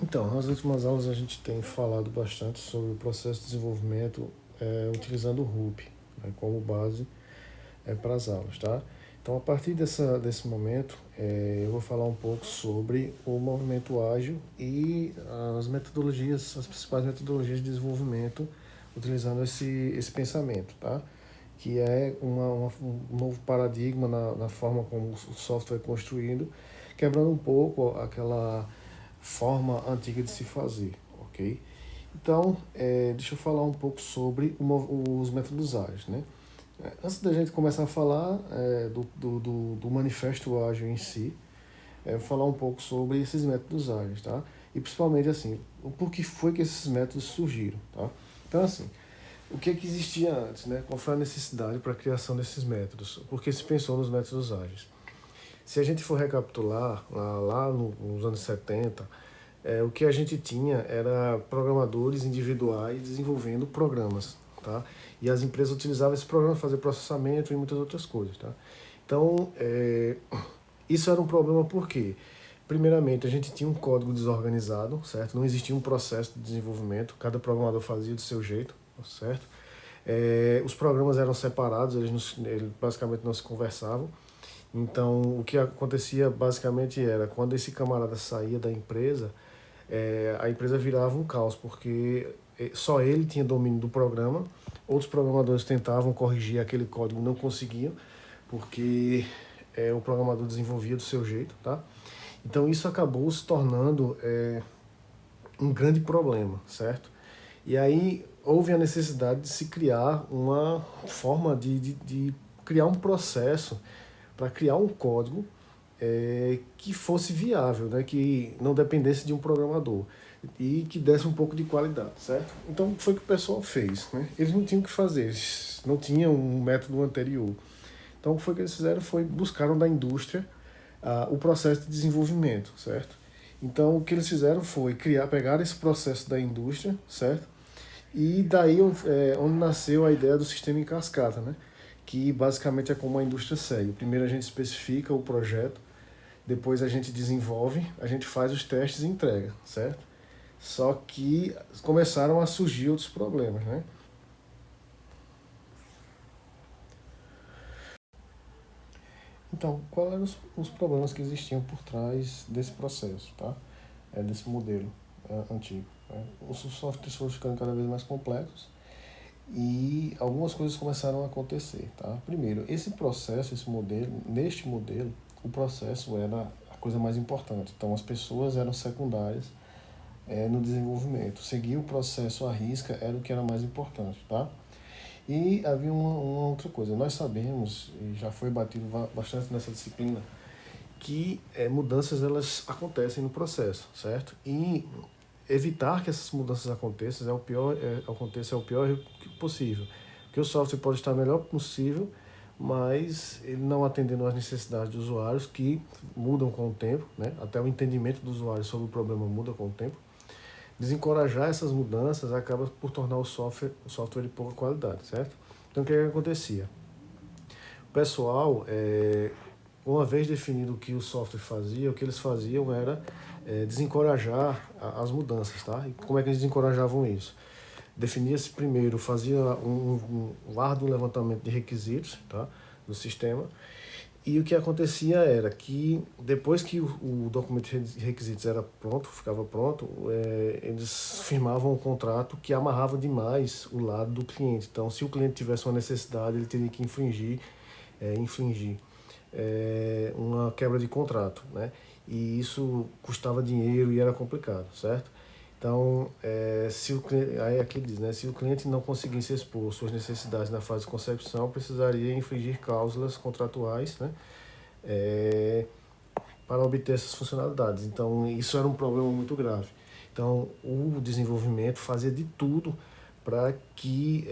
Então, nas últimas aulas a gente tem falado bastante sobre o processo de desenvolvimento utilizando o RUP, né, como base para as aulas, tá? Então, a partir desse momento, eu vou falar um pouco sobre o movimento ágil e as metodologias, as principais metodologias de desenvolvimento utilizando esse pensamento, tá? Que é um novo paradigma na forma como o software é construído, quebrando um pouco aquela forma antiga de se fazer, ok? Então, deixa eu falar um pouco sobre os métodos ágeis, né? Antes da gente começar a falar do manifesto ágil em si, vou falar um pouco sobre esses métodos ágeis, tá? E principalmente assim, o porquê foi que esses métodos surgiram, tá? Então, assim, o que é que existia antes, né? Qual foi a necessidade para a criação desses métodos? Por que se pensou nos métodos ágeis? Se a gente for recapitular, lá nos anos 70, o que a gente tinha era programadores individuais desenvolvendo programas, tá? E as empresas utilizavam esse programa para fazer processamento e muitas outras coisas, tá? Então, isso era um problema porque, primeiramente, a gente tinha um código desorganizado, certo? Não existia um processo de desenvolvimento, cada programador fazia do seu jeito, certo? Os programas eram separados, eles basicamente não se conversavam. Então, o que acontecia basicamente era, quando esse camarada saía da empresa, a empresa virava um caos, porque só ele tinha domínio do programa, outros programadores tentavam corrigir aquele código, não conseguiam, porque o programador desenvolvia do seu jeito, tá? Então isso acabou se tornando um grande problema, certo? E aí houve a necessidade de se criar uma forma de criar um processo para criar um código que fosse viável, né? Que não dependesse de um programador e que desse um pouco de qualidade, certo? Então foi o que o pessoal fez, né? Eles não tinham o que fazer, eles não tinham um método anterior. Então o que foi que eles fizeram foi buscaram da indústria o processo de desenvolvimento, certo? Então o que eles fizeram foi pegar esse processo da indústria, certo? E daí onde nasceu a ideia do sistema em cascata, né? Que basicamente é como a indústria segue. Primeiro a gente especifica o projeto, depois a gente desenvolve, a gente faz os testes e entrega, certo? Só que começaram a surgir outros problemas, né? Então, quais eram os problemas que existiam por trás desse processo, tá? Desse modelo antigo. Né? Os softwares foram ficando cada vez mais complexos e algumas coisas começaram a acontecer, tá? Primeiro, esse processo, esse modelo, neste modelo, o processo era a coisa mais importante. Então, as pessoas eram secundárias no desenvolvimento. Seguir o processo à risca era o que era mais importante, tá? E havia uma outra coisa. Nós sabemos, e já foi batido bastante nessa disciplina, que mudanças elas acontecem no processo, certo? E evitar que essas mudanças aconteçam é o pior possível. Porque o software pode estar melhor possível, mas ele não atendendo às necessidades dos usuários, que mudam com o tempo, né? Até o entendimento do usuário sobre o problema muda com o tempo. Desencorajar essas mudanças acaba por tornar o software de pouca qualidade, certo? Então, o que acontecia? O pessoal, uma vez definido o que o software fazia, o que eles faziam era desencorajar as mudanças, tá? E como é que eles desencorajavam isso? Definia-se primeiro, fazia um árduo levantamento de requisitos, tá? Do sistema, e o que acontecia era que depois que o documento de requisitos era pronto, ficava pronto, eles firmavam um contrato que amarrava demais o lado do cliente. Então, se o cliente tivesse uma necessidade, ele teria que infringir uma quebra de contrato, né? E isso custava dinheiro e era complicado, certo? Então, se o cliente, aí aqui diz, né, se o cliente não conseguisse expor suas necessidades na fase de concepção, precisaria infringir cláusulas contratuais, né, é, para obter essas funcionalidades. Então, isso era um problema muito grave. Então, o desenvolvimento fazia de tudo para que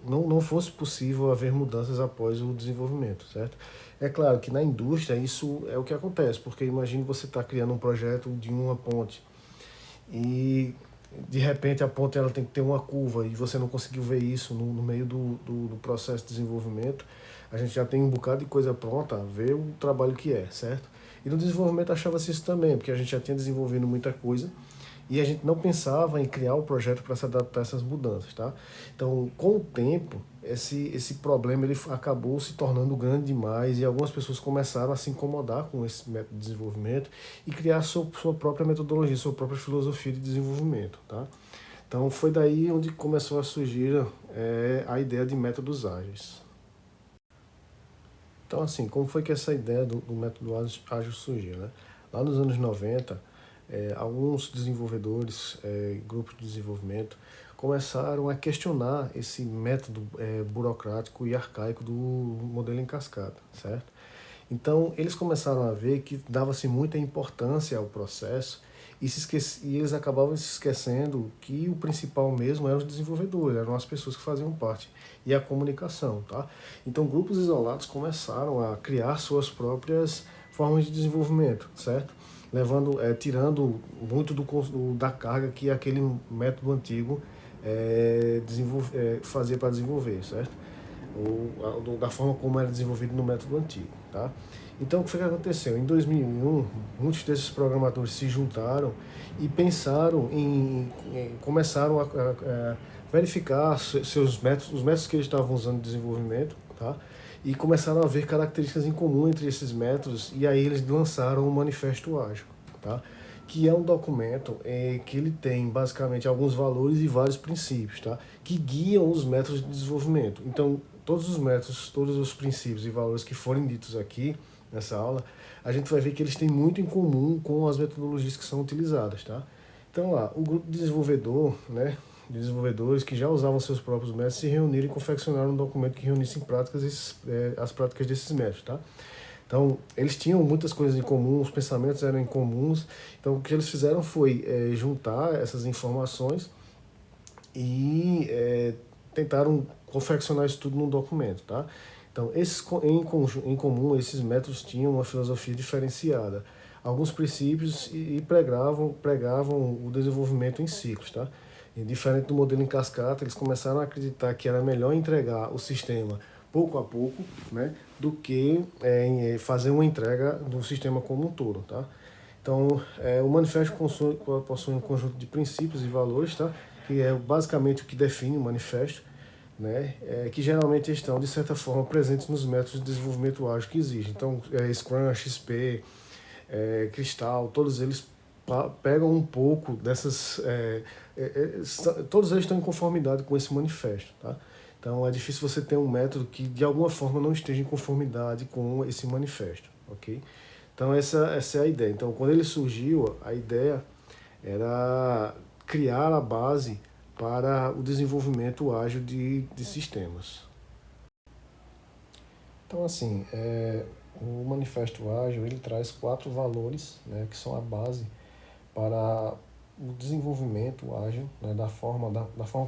não fosse possível haver mudanças após o desenvolvimento, certo? É claro que na indústria isso é o que acontece, porque imagine você estar criando um projeto de uma ponte e de repente a ponte ela tem que ter uma curva e você não conseguiu ver isso no meio do processo de desenvolvimento. A gente já tem um bocado de coisa pronta, vê o trabalho que é, certo? E no desenvolvimento achava-se isso também, porque a gente já tinha desenvolvido muita coisa e a gente não pensava em criar um projeto para se adaptar a essas mudanças, tá? Então, com o tempo, esse problema ele acabou se tornando grande demais e algumas pessoas começaram a se incomodar com esse método de desenvolvimento e criar sua própria metodologia, sua própria filosofia de desenvolvimento, tá? Então, foi daí onde começou a surgir a ideia de métodos ágeis. Então, assim, como foi que essa ideia do método ágil surgiu, né? Lá nos anos 90, alguns desenvolvedores, grupos de desenvolvimento, começaram a questionar esse método burocrático e arcaico do modelo em cascata, certo? Então, eles começaram a ver que dava-se muita importância ao processo e eles acabavam se esquecendo que o principal mesmo eram os desenvolvedores, eram as pessoas que faziam parte, e a comunicação, tá? Então, grupos isolados começaram a criar suas próprias formas de desenvolvimento, certo? Tirando muito da carga que aquele método antigo fazia para desenvolver, certo? Da forma como era desenvolvido no método antigo, tá? Então, o que foi que aconteceu? Em 2001, muitos desses programadores se juntaram e pensaram começaram a verificar seus métodos, os métodos que eles estavam usando de desenvolvimento, tá? E começaram a ver características em comum entre esses métodos, e aí eles lançaram o Manifesto Ágil, tá? Que é um documento que ele tem basicamente alguns valores e vários princípios, tá? Que guiam os métodos de desenvolvimento. Então, todos os métodos, todos os princípios e valores que forem ditos aqui nessa aula, a gente vai ver que eles têm muito em comum com as metodologias que são utilizadas, tá? Então lá, o grupo de desenvolvedores que já usavam seus próprios métodos se reuniram e confeccionaram um documento que reunisse em práticas as práticas desses métodos, tá? Então, eles tinham muitas coisas em comum, os pensamentos eram incomuns. Então, o que eles fizeram foi juntar essas informações e tentaram confeccionar isso tudo num documento, tá? Então, em comum, esses métodos tinham uma filosofia diferenciada, alguns princípios e pregavam o desenvolvimento em ciclos, tá? E diferente do modelo em cascata, eles começaram a acreditar que era melhor entregar o sistema pouco a pouco, né, do que fazer uma entrega do sistema como um todo, tá? Então, o manifesto possui um conjunto de princípios e valores, tá? Que é basicamente o que define o manifesto, né? Que geralmente estão, de certa forma, presentes nos métodos de desenvolvimento ágil que existem. Então, Scrum, XP, Crystal, todos eles pegam um pouco dessas... todos eles estão em conformidade com esse manifesto, tá? Então, é difícil você ter um método que, de alguma forma, não esteja em conformidade com esse manifesto, ok? Então, essa é a ideia. Então, quando ele surgiu, a ideia era criar a base para o desenvolvimento ágil de sistemas. Então, assim, o Manifesto Ágil, ele traz 4 valores, né, que são a base para o desenvolvimento ágil, né, da forma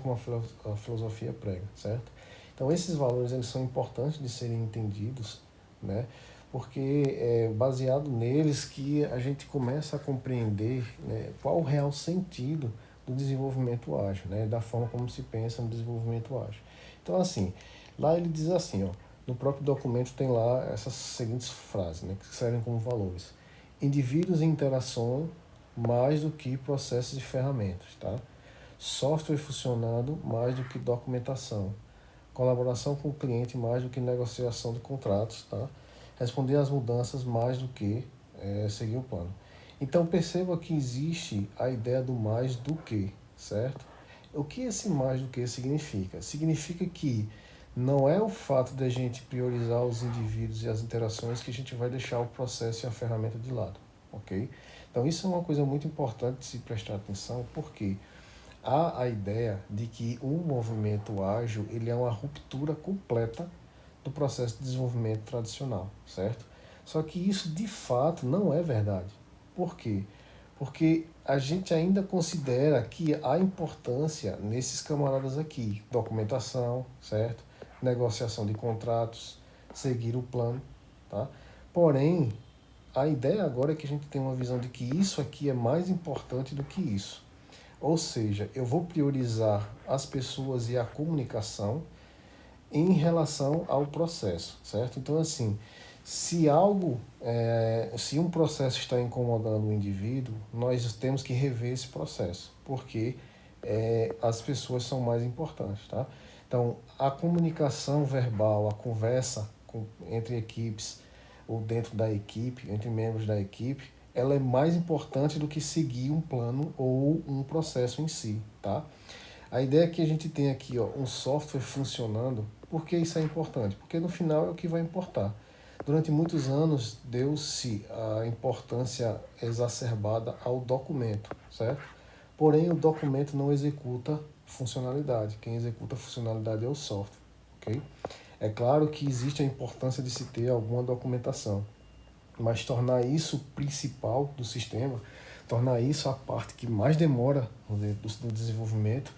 como a filosofia prega, certo? Então, esses valores eles são importantes de serem entendidos, né, porque é baseado neles que a gente começa a compreender, né, qual o real sentido do desenvolvimento ágil, né, da forma como se pensa no desenvolvimento ágil. Então, assim, lá ele diz assim, ó, no próprio documento tem lá essas seguintes frases, né, que servem como valores. Indivíduos interação mais do que processos e ferramentas, tá? Software funcionando mais do que documentação. Colaboração com o cliente mais do que negociação de contratos, tá? Responder às mudanças mais do que seguir o plano. Então perceba que existe a ideia do mais do que, certo? O que esse mais do que significa? Significa que não é o fato de a gente priorizar os indivíduos e as interações que a gente vai deixar o processo e a ferramenta de lado, ok? Então isso é uma coisa muito importante de se prestar atenção, porque há a ideia de que o movimento ágil ele é uma ruptura completa do processo de desenvolvimento tradicional, certo? Só que isso de fato não é verdade. Por quê? Porque a gente ainda considera que há importância nesses camaradas aqui, documentação, certo? Negociação de contratos, seguir o plano, tá? Porém, a ideia agora é que a gente tem uma visão de que isso aqui é mais importante do que isso. Ou seja, eu vou priorizar as pessoas e a comunicação em relação ao processo, certo? Então, assim, Se se um processo está incomodando o indivíduo, nós temos que rever esse processo, porque as pessoas são mais importantes, tá? Então, a comunicação verbal, a conversa entre equipes ou dentro da equipe, entre membros da equipe, ela é mais importante do que seguir um plano ou um processo em si, tá? A ideia é que a gente tem aqui, ó, um software funcionando. Por que isso é importante? Porque no final é o que vai importar. Durante muitos anos deu-se a importância exacerbada ao documento, certo? Porém, o documento não executa funcionalidade. Quem executa a funcionalidade é o software, ok? É claro que existe a importância de se ter alguma documentação, mas tornar isso principal do sistema, tornar isso a parte que mais demora do desenvolvimento,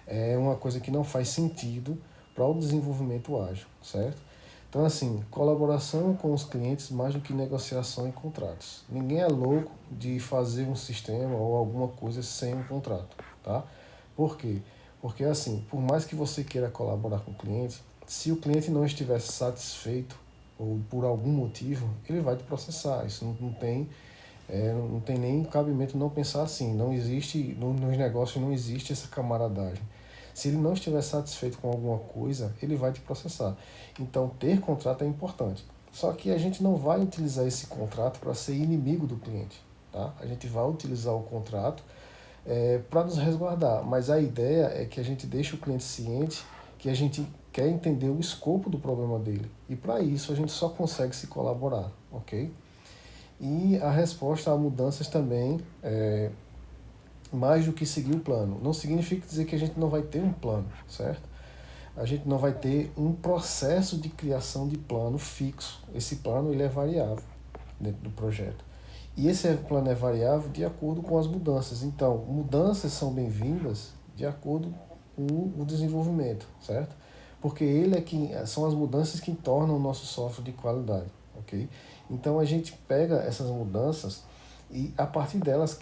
é uma coisa que não faz sentido para o desenvolvimento ágil, certo? Então, assim, colaboração com os clientes mais do que negociação e contratos. Ninguém é louco de fazer um sistema ou alguma coisa sem um contrato, tá? Por quê? Porque, assim, por mais que você queira colaborar com o cliente, se o cliente não estiver satisfeito ou por algum motivo, ele vai te processar. Isso não tem nem cabimento não pensar assim. Não existe, nos negócios não existe essa camaradagem. Se ele não estiver satisfeito com alguma coisa, ele vai te processar. Então, ter contrato é importante. Só que a gente não vai utilizar esse contrato para ser inimigo do cliente, tá? A gente vai utilizar o contrato para nos resguardar, mas a ideia é que a gente deixe o cliente ciente que a gente quer entender o escopo do problema dele. E para isso a gente só consegue se colaborar, ok? E a resposta a mudanças também mais do que seguir o plano. Não significa dizer que a gente não vai ter um plano, certo? A gente não vai ter um processo de criação de plano fixo. Esse plano ele é variável dentro do projeto. E esse plano é variável de acordo com as mudanças. Então, mudanças são bem-vindas de acordo com o desenvolvimento, certo? Porque ele é que são as mudanças que tornam o nosso software de qualidade, ok? Então a gente pega essas mudanças e a partir delas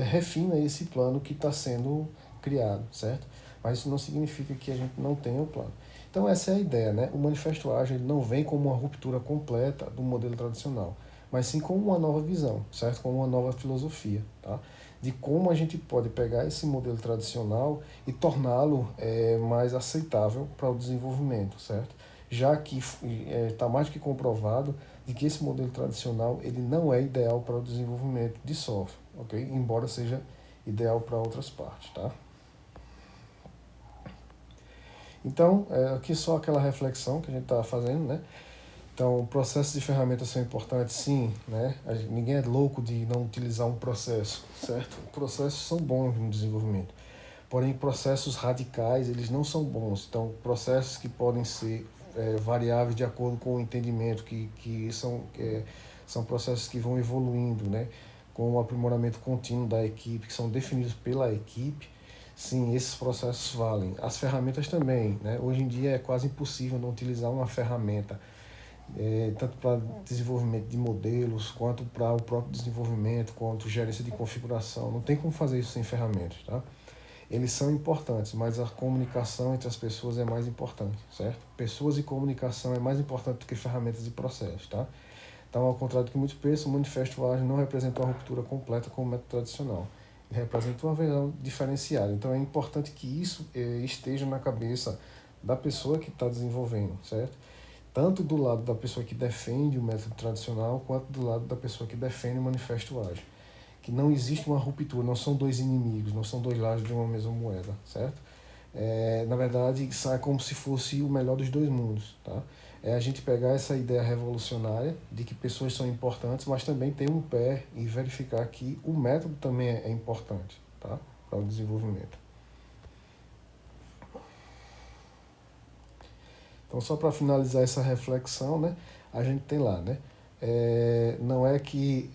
refina esse plano que está sendo criado, certo? Mas isso não significa que a gente não tenha o plano. Então essa é a ideia, né? O Manifesto Ágil ele não vem como uma ruptura completa do modelo tradicional, mas sim como uma nova visão, certo? Como uma nova filosofia, tá? De como a gente pode pegar esse modelo tradicional e torná-lo mais aceitável para o desenvolvimento, certo? Já que está mais do que comprovado de que esse modelo tradicional ele não é ideal para o desenvolvimento de software, ok? Embora seja ideal para outras partes, tá? Então, aqui só aquela reflexão que a gente está fazendo, né? Então, processos de ferramentas são importantes, sim, né? Ninguém é louco de não utilizar um processo, certo? Processos são bons no desenvolvimento, porém processos radicais, eles não são bons. Então, processos que podem ser variáveis de acordo com o entendimento, são processos que vão evoluindo, né? Com o aprimoramento contínuo da equipe, que são definidos pela equipe, sim, esses processos valem. As ferramentas também, né? Hoje em dia é quase impossível não utilizar uma ferramenta tanto para desenvolvimento de modelos, quanto para o próprio desenvolvimento, quanto gerência de configuração. Não tem como fazer isso sem ferramentas, tá? Eles são importantes, mas a comunicação entre as pessoas é mais importante, certo? Pessoas e comunicação é mais importante do que ferramentas e processos, tá? Então, ao contrário do que muitos pensam, o Manifesto Ágil não representa uma ruptura completa com o método tradicional. Ele representa uma visão diferenciada. Então, é importante que isso esteja na cabeça da pessoa que está desenvolvendo, certo? Tanto do lado da pessoa que defende o método tradicional, quanto do lado da pessoa que defende o Manifesto Ágil. Que não existe uma ruptura, não são dois inimigos, não são dois lados de uma mesma moeda, certo? Na verdade, sai como se fosse o melhor dos dois mundos, tá? É a gente pegar essa ideia revolucionária de que pessoas são importantes, mas também ter um pé e verificar que o método também é importante, tá? Para o desenvolvimento. Então, só para finalizar essa reflexão, né, a gente tem lá, né, não é que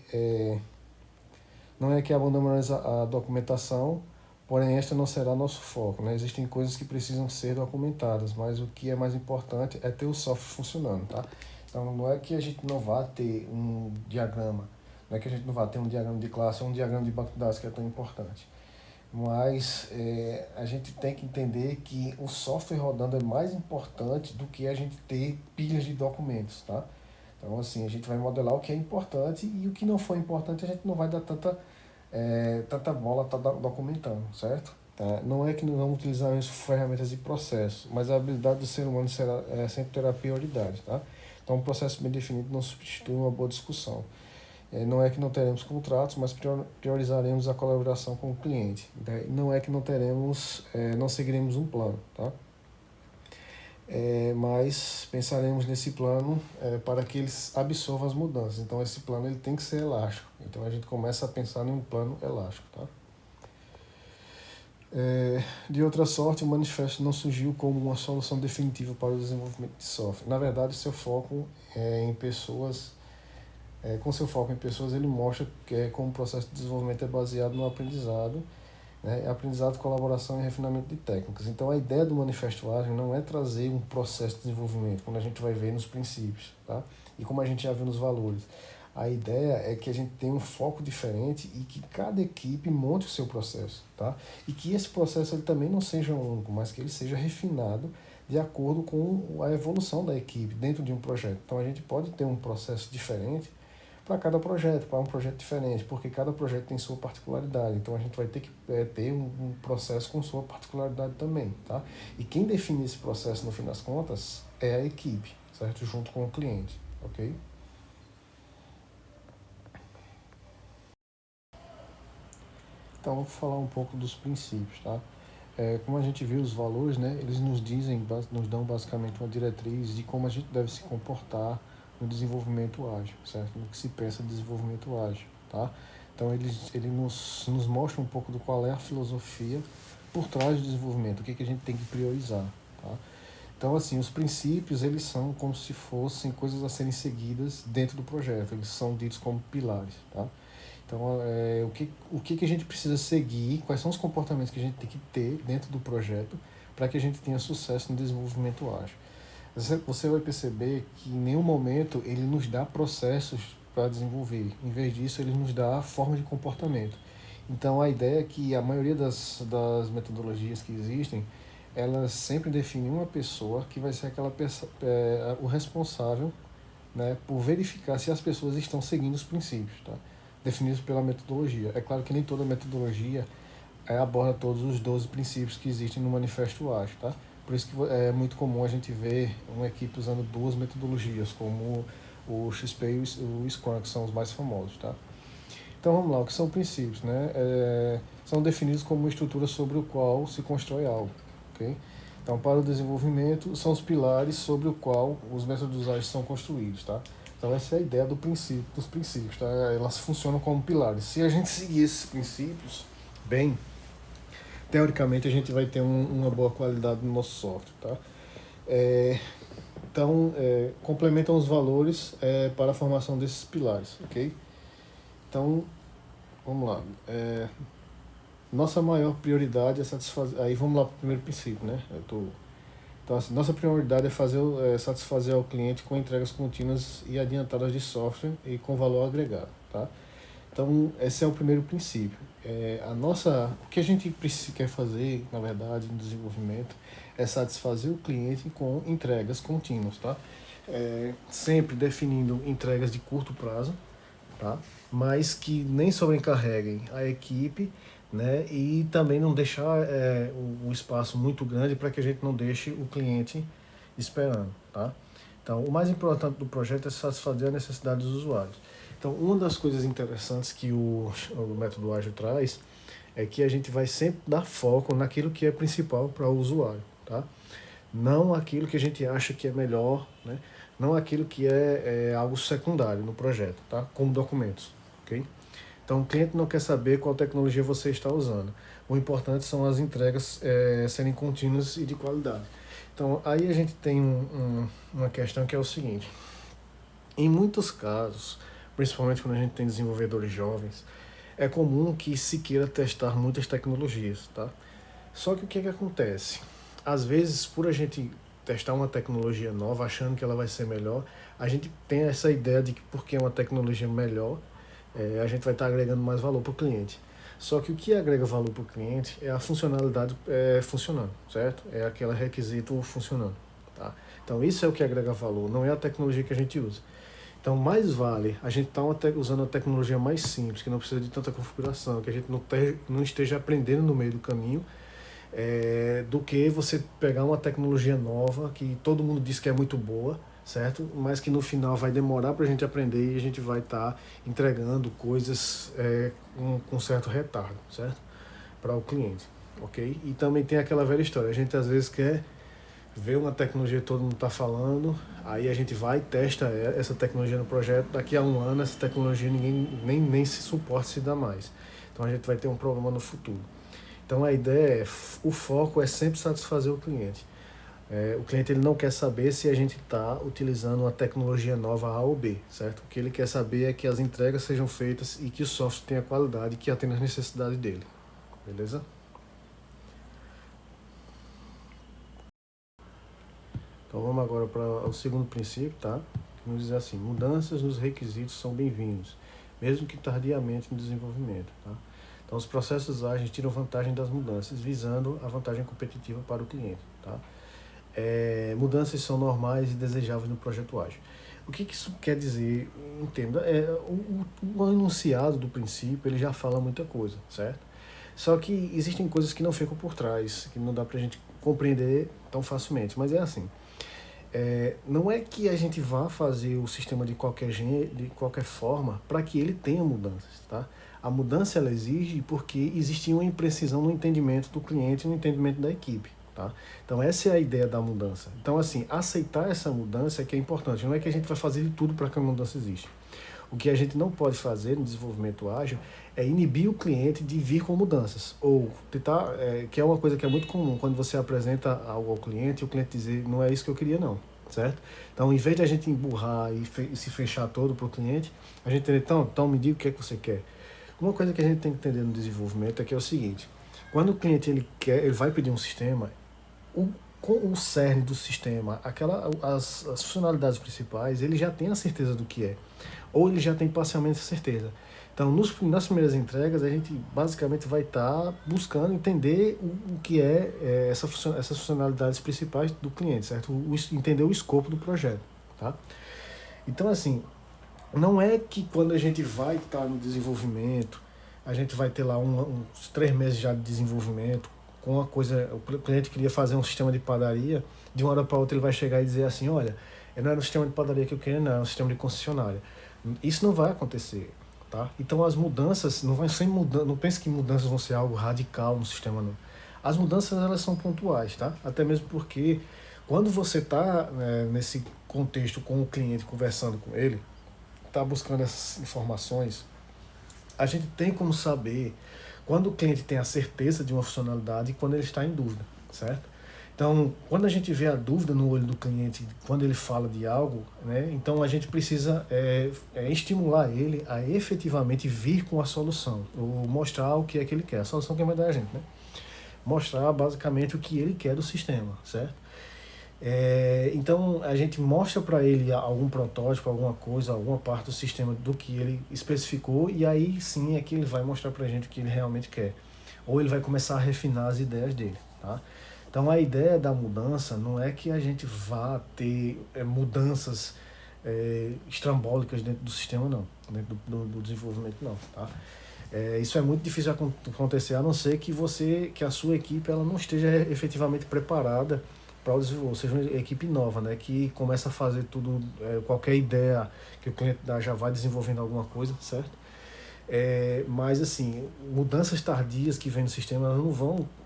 abandonamos a documentação, porém esta não será nosso foco, né? Existem coisas que precisam ser documentadas, mas o que é mais importante é ter o software funcionando, tá? Então, não é que a gente não vá ter um diagrama, não é que a gente não vá ter um diagrama de classe ou um diagrama de banco de dados que é tão importante. Mas a gente tem que entender que o software rodando é mais importante do que a gente ter pilhas de documentos, tá? Então, assim, a gente vai modelar o que é importante e o que não for importante a gente não vai dar tanta bola, tá documentando, certo? Não é que não vamos utilizar as ferramentas de processo, mas a habilidade do ser humano sempre terá prioridade, tá? Então, um processo bem definido não substitui uma boa discussão. Não é que não teremos contratos, mas priorizaremos a colaboração com o cliente. Não é que não seguiremos um plano, tá? Mas pensaremos nesse plano para que eles absorvam as mudanças. Então, esse plano ele tem que ser elástico. Então, a gente começa a pensar em um plano elástico, tá? De outra sorte, o manifesto não surgiu como uma solução definitiva para o desenvolvimento de software. Na verdade, seu foco em pessoas, com seu foco em pessoas, ele mostra como o processo de desenvolvimento é baseado no aprendizado, né, aprendizado, colaboração e refinamento de técnicas. Então, a ideia do manifesto ágil não é trazer um processo de desenvolvimento, como a gente vai ver nos princípios, tá? E como a gente já viu nos valores. A ideia é que a gente tenha um foco diferente e que cada equipe monte o seu processo, tá? E que esse processo ele também não seja único, mas que ele seja refinado de acordo com a evolução da equipe dentro de um projeto. Então a gente pode ter um processo diferente para cada projeto, para um projeto diferente, porque cada projeto tem sua particularidade. Então a gente vai ter que ter um processo com sua particularidade também, tá? E quem define esse processo no fim das contas é a equipe, certo? Junto com o cliente, ok? Então, vou falar um pouco dos princípios, tá? Como a gente viu os valores, né? Eles nos dão basicamente uma diretriz de como a gente deve se comportar no desenvolvimento ágil, certo? No que se pensa de desenvolvimento ágil, tá? Então, ele nos mostra um pouco do qual é a filosofia por trás do desenvolvimento, o que, que a gente tem que priorizar, tá? Então, assim, os princípios, eles são como se fossem coisas a serem seguidas dentro do projeto, eles são ditos como pilares, tá? Então, o que a gente precisa seguir, quais são os comportamentos que a gente tem que ter dentro do projeto para que a gente tenha sucesso no desenvolvimento ágil. Você vai perceber que em nenhum momento ele nos dá processos para desenvolver. Em vez disso, ele nos dá forma de comportamento. Então, a ideia é que a maioria das metodologias que existem, elas sempre definem uma pessoa que vai ser aquela pessoa, o responsável, né, por verificar se as pessoas estão seguindo os princípios, tá? Definidos pela metodologia. É claro que nem toda metodologia aborda todos os 12 princípios que existem no Manifesto Ágil, tá? Por isso que é muito comum a gente ver uma equipe usando duas metodologias, como o XP e o Scrum, que são os mais famosos, tá? Então vamos lá, o que são princípios, né? São definidos como uma estrutura sobre o qual se constrói algo, ok? Então, para o desenvolvimento, são os pilares sobre o qual os métodos ágeis são construídos, tá? Então, essa é a ideia dos princípios, tá? Elas funcionam como pilares. Se a gente seguir esses princípios bem, teoricamente a gente vai ter uma boa qualidade no nosso software, tá? Então, complementam os valores para a formação desses pilares, ok? Então, vamos lá. Nossa maior prioridade é satisfazer... Aí vamos lá para o primeiro princípio, né? Então, assim, nossa prioridade é satisfazer ao cliente com entregas contínuas e adiantadas de software e com valor agregado, tá? Então, esse é o primeiro princípio. O que a gente quer fazer, na verdade, no desenvolvimento, é satisfazer o cliente com entregas contínuas, tá? Sempre definindo entregas de curto prazo, tá? Mas que nem sobrecarreguem a equipe, né? E também não deixar o espaço muito grande para que a gente não deixe o cliente esperando, tá? Então, o mais importante do projeto é satisfazer a necessidade dos usuários. Então, uma das coisas interessantes que o método ágil traz é que a gente vai sempre dar foco naquilo que é principal para o usuário, tá? Não aquilo que a gente acha que é melhor, né? Não aquilo que é algo secundário no projeto, tá? Como documentos, ok? Então, o cliente não quer saber qual tecnologia você está usando. O importante são as entregas serem contínuas e de qualidade. Então, aí a gente tem uma questão que é o seguinte. Em muitos casos, principalmente quando a gente tem desenvolvedores jovens, é comum que se queira testar muitas tecnologias, tá? Só que o que é que acontece? Às vezes, por a gente testar uma tecnologia nova, achando que ela vai ser melhor, a gente tem essa ideia de que porque é uma tecnologia melhor, a gente vai estar agregando mais valor para o cliente. Só que o que agrega valor para o cliente é a funcionalidade funcionando, certo? É aquele requisito funcionando, tá? Então isso é o que agrega valor, não é a tecnologia que a gente usa. Então, mais vale a gente estar usando a tecnologia mais simples, que não precisa de tanta configuração, que a gente não esteja aprendendo no meio do caminho, do que você pegar uma tecnologia nova que todo mundo diz que é muito boa, certo? Mas que no final vai demorar para a gente aprender e a gente vai estar entregando coisas com certo retardo, certo? Para o cliente, ok? E também tem aquela velha história, a gente às vezes quer ver uma tecnologia que todo mundo está falando, aí a gente vai e testa essa tecnologia no projeto, daqui a um ano essa tecnologia ninguém nem se suporta se dá mais. Então a gente vai ter um problema no futuro. Então a ideia o foco é sempre satisfazer o cliente. O cliente ele não quer saber se a gente está utilizando uma tecnologia nova A ou B, certo? O que ele quer saber é que as entregas sejam feitas e que o software tenha qualidade e que atenda às necessidades dele. Beleza? Então vamos agora para o segundo princípio, tá? Vamos dizer assim, mudanças nos requisitos são bem-vindos, mesmo que tardiamente no desenvolvimento, tá? Então os processos ágeis tiram vantagem das mudanças, visando a vantagem competitiva para o cliente, tá? Mudanças são normais e desejáveis no projeto ágil. O que isso quer dizer? Entenda, o enunciado do princípio ele já fala muita coisa, certo? Só que existem coisas que não ficam por trás, que não dá pra gente compreender tão facilmente, mas é assim. Não é que a gente vá fazer o sistema de qualquer forma para que ele tenha mudanças, tá? A mudança ela exige porque existia uma imprecisão no entendimento do cliente e no entendimento da equipe, tá? Então essa é a ideia da mudança. Então assim, aceitar essa mudança é que é importante. Não é que a gente vai fazer de tudo para que a mudança exista. O que a gente não pode fazer no desenvolvimento ágil é inibir o cliente de vir com mudanças. Ou tentar, que é uma coisa que é muito comum, quando você apresenta algo ao cliente, o cliente dizer, não é isso que eu queria não, certo? Então, em vez de a gente emburrar e se fechar todo para o cliente, a gente entender, então me diga o que é que você quer. Uma coisa que a gente tem que entender no desenvolvimento é que é o seguinte, quando o cliente ele vai pedir um sistema, com o cerne do sistema, as funcionalidades principais, ele já tem a certeza do que é, ou ele já tem parcialmente a certeza. Então, nas primeiras entregas, a gente basicamente vai estar buscando entender o que essas funcionalidades principais do cliente, certo? Entender o escopo do projeto, tá? Então, assim, não é que quando a gente vai estar no desenvolvimento, a gente vai ter lá uns 3 meses já de desenvolvimento, com uma coisa, o cliente queria fazer um sistema de padaria, de uma hora para outra ele vai chegar e dizer assim, olha, não era o sistema de padaria que eu queria, não, era um sistema de concessionária. Isso não vai acontecer, tá? Então as mudanças, não vai ser não pense que mudanças vão ser algo radical no sistema, não. As mudanças, elas são pontuais, tá? Até mesmo porque quando você está nesse contexto com o cliente, conversando com ele, está buscando essas informações, a gente tem como saber quando o cliente tem a certeza de uma funcionalidade e quando ele está em dúvida, certo? Então, quando a gente vê a dúvida no olho do cliente, quando ele fala de algo, né, então a gente precisa estimular ele a efetivamente vir com a solução, ou mostrar o que é que ele quer. A solução que vai dar a gente, né? Mostrar basicamente o que ele quer do sistema, certo? Então a gente mostra para ele algum protótipo, alguma coisa, alguma parte do sistema do que ele especificou e aí sim é que ele vai mostrar para a gente o que ele realmente quer. Ou ele vai começar a refinar as ideias dele, tá? Então a ideia da mudança não é que a gente vá ter mudanças estrambólicas dentro do sistema, não, dentro do desenvolvimento, não, tá? Isso é muito difícil acontecer, a não ser que a sua equipe ela não esteja efetivamente preparada para o desenvolvimento, seja uma equipe nova, né, que começa a fazer tudo, qualquer ideia que o cliente dá já vai desenvolvendo alguma coisa, certo? Mas assim, mudanças tardias que vem no sistema, elas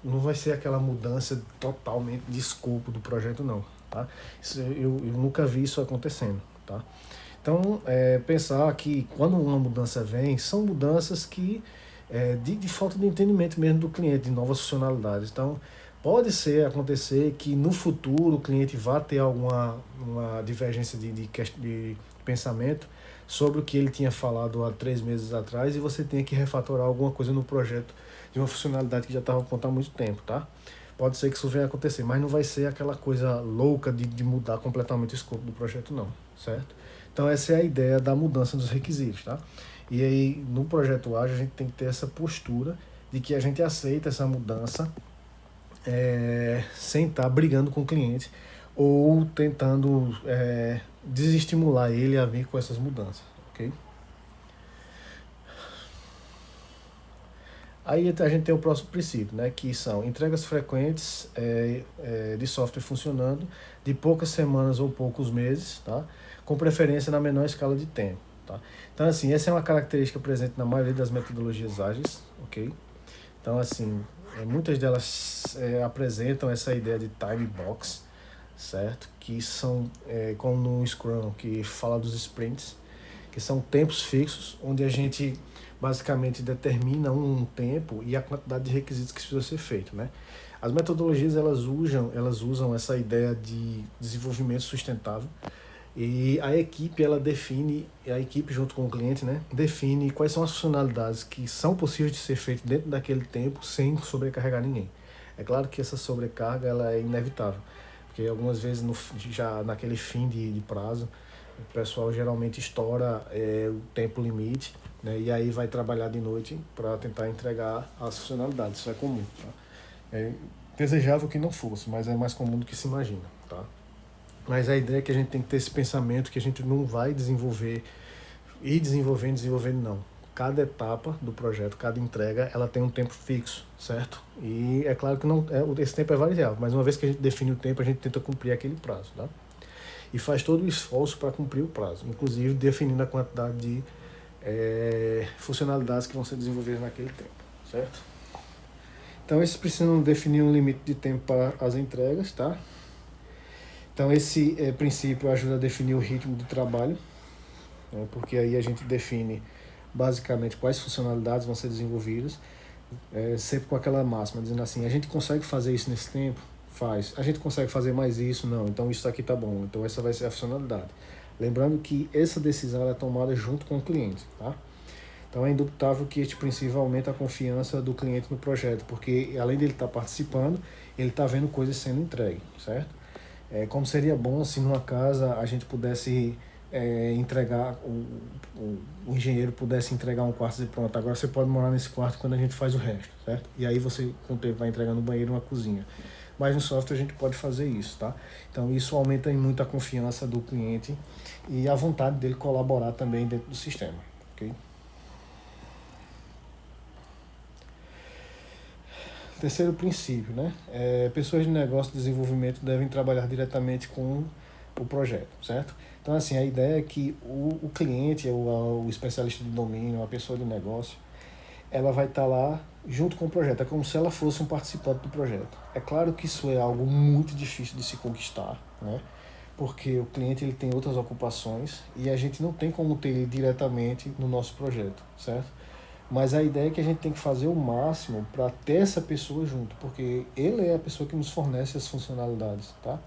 não vai ser aquela mudança totalmente de escopo do projeto, não, tá? Eu nunca vi isso acontecendo, tá? Então, pensar que quando uma mudança vem, são mudanças que de falta de entendimento mesmo do cliente, de novas funcionalidades. Então, pode acontecer que no futuro o cliente vá ter uma divergência de pensamento sobre o que ele tinha falado há 3 meses atrás e você tenha que refatorar alguma coisa no projeto de uma funcionalidade que já estava pronta há muito tempo, tá? Pode ser que isso venha a acontecer, mas não vai ser aquela coisa louca de mudar completamente o escopo do projeto, não, certo? Então essa é a ideia da mudança dos requisitos, tá? E aí no projeto ágil a gente tem que ter essa postura de que a gente aceita essa mudança sem estar brigando com o cliente ou tentando desestimular ele a vir com essas mudanças, ok? Aí a gente tem o próximo princípio, né, que são entregas frequentes de software funcionando de poucas semanas ou poucos meses, tá? Com preferência na menor escala de tempo. Tá? Então, assim, essa é uma característica presente na maioria das metodologias ágeis, ok? Então, assim, muitas delas apresentam essa ideia de time box, certo? Que são, como no Scrum, que fala dos sprints, que são tempos fixos, onde a gente basicamente determina um tempo e a quantidade de requisitos que precisa ser feito, né? As metodologias, elas usam essa ideia de desenvolvimento sustentável e a equipe, ela define, a equipe junto com o cliente, né, define quais são as funcionalidades que são possíveis de ser feitas dentro daquele tempo sem sobrecarregar ninguém. É claro que essa sobrecarga, ela é inevitável, porque algumas vezes já naquele fim de prazo, o pessoal geralmente estoura o tempo limite, né, e aí vai trabalhar de noite para tentar entregar as funcionalidades. Isso é comum. Tá? É desejável que não fosse, mas é mais comum do que se imagina. Tá? Mas a ideia é que a gente tem que ter esse pensamento que a gente não vai desenvolver e desenvolvendo, não. Cada etapa do projeto, cada entrega, ela tem um tempo fixo, certo? E é claro que não, esse tempo é variável, mas uma vez que a gente define o tempo, a gente tenta cumprir aquele prazo, tá? E faz todo o esforço para cumprir o prazo, inclusive definindo a quantidade de funcionalidades que vão ser desenvolvidas naquele tempo, certo? Então, esses precisam definir um limite de tempo para as entregas, tá? Então, esse princípio ajuda a definir o ritmo de trabalho, né? Porque aí a gente define basicamente quais funcionalidades vão ser desenvolvidas, sempre com aquela máxima, dizendo assim, a gente consegue fazer isso nesse tempo? Faz. A gente consegue fazer mais isso? Não. Então isso aqui tá bom. Então essa vai ser a funcionalidade. Lembrando que essa decisão é tomada junto com o cliente, tá? Então é indubitável que este princípio aumenta a confiança do cliente no projeto, porque além de ele estar participando, ele está vendo coisas sendo entregues, certo? Como seria bom se numa casa a gente pudesse entregar, o engenheiro pudesse entregar um quarto e dizer, pronto, agora você pode morar nesse quarto quando a gente faz o resto, certo? E aí você, com o tempo, vai entregando um banheiro e uma cozinha. Mas no software a gente pode fazer isso, tá? Então isso aumenta muito a confiança do cliente e a vontade dele colaborar também dentro do sistema, ok? Terceiro princípio, né? Pessoas de negócio e desenvolvimento devem trabalhar diretamente com o projeto, certo? Então, assim, a ideia é que o cliente, o especialista de domínio, a pessoa de negócio, ela vai estar lá junto com o projeto. É como se ela fosse um participante do projeto. É claro que isso é algo muito difícil de se conquistar, né? Porque o cliente ele tem outras ocupações e a gente não tem como ter ele diretamente no nosso projeto, certo? Mas a ideia é que a gente tem que fazer o máximo para ter essa pessoa junto, porque ele é a pessoa que nos fornece as funcionalidades, tá?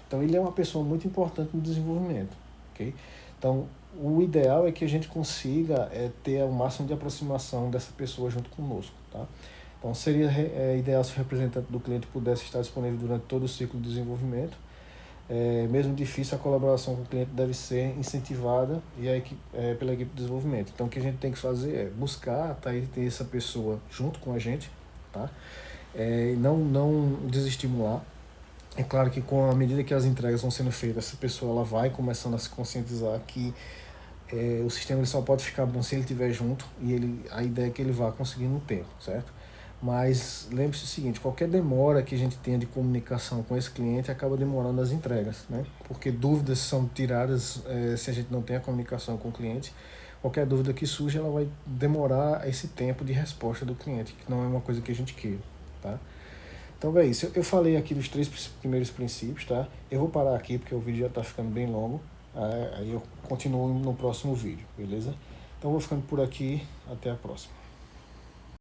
Então ele é uma pessoa muito importante no desenvolvimento, ok? Então o ideal é que a gente consiga ter o máximo de aproximação dessa pessoa junto conosco, tá? Então seria ideal se o representante do cliente pudesse estar disponível durante todo o ciclo de desenvolvimento. Mesmo difícil, a colaboração com o cliente deve ser incentivada e pela equipe de desenvolvimento. Então o que a gente tem que fazer é buscar ter essa pessoa junto com a gente, tá? E não desestimular. É claro que com a medida que as entregas vão sendo feitas, essa pessoa ela vai começando a se conscientizar que o sistema ele só pode ficar bom se ele estiver junto e a ideia é que ele vá conseguindo um tempo, certo? Mas lembre-se o seguinte, qualquer demora que a gente tenha de comunicação com esse cliente acaba demorando as entregas, né? Porque dúvidas são tiradas se a gente não tem a comunicação com o cliente. Qualquer dúvida que surge, ela vai demorar esse tempo de resposta do cliente, que não é uma coisa que a gente queira, tá? Então é isso, eu falei aqui dos 3 primeiros princípios, tá? Eu vou parar aqui porque o vídeo já está ficando bem longo, aí eu continuo no próximo vídeo, beleza? Então eu vou ficando por aqui, até a próxima.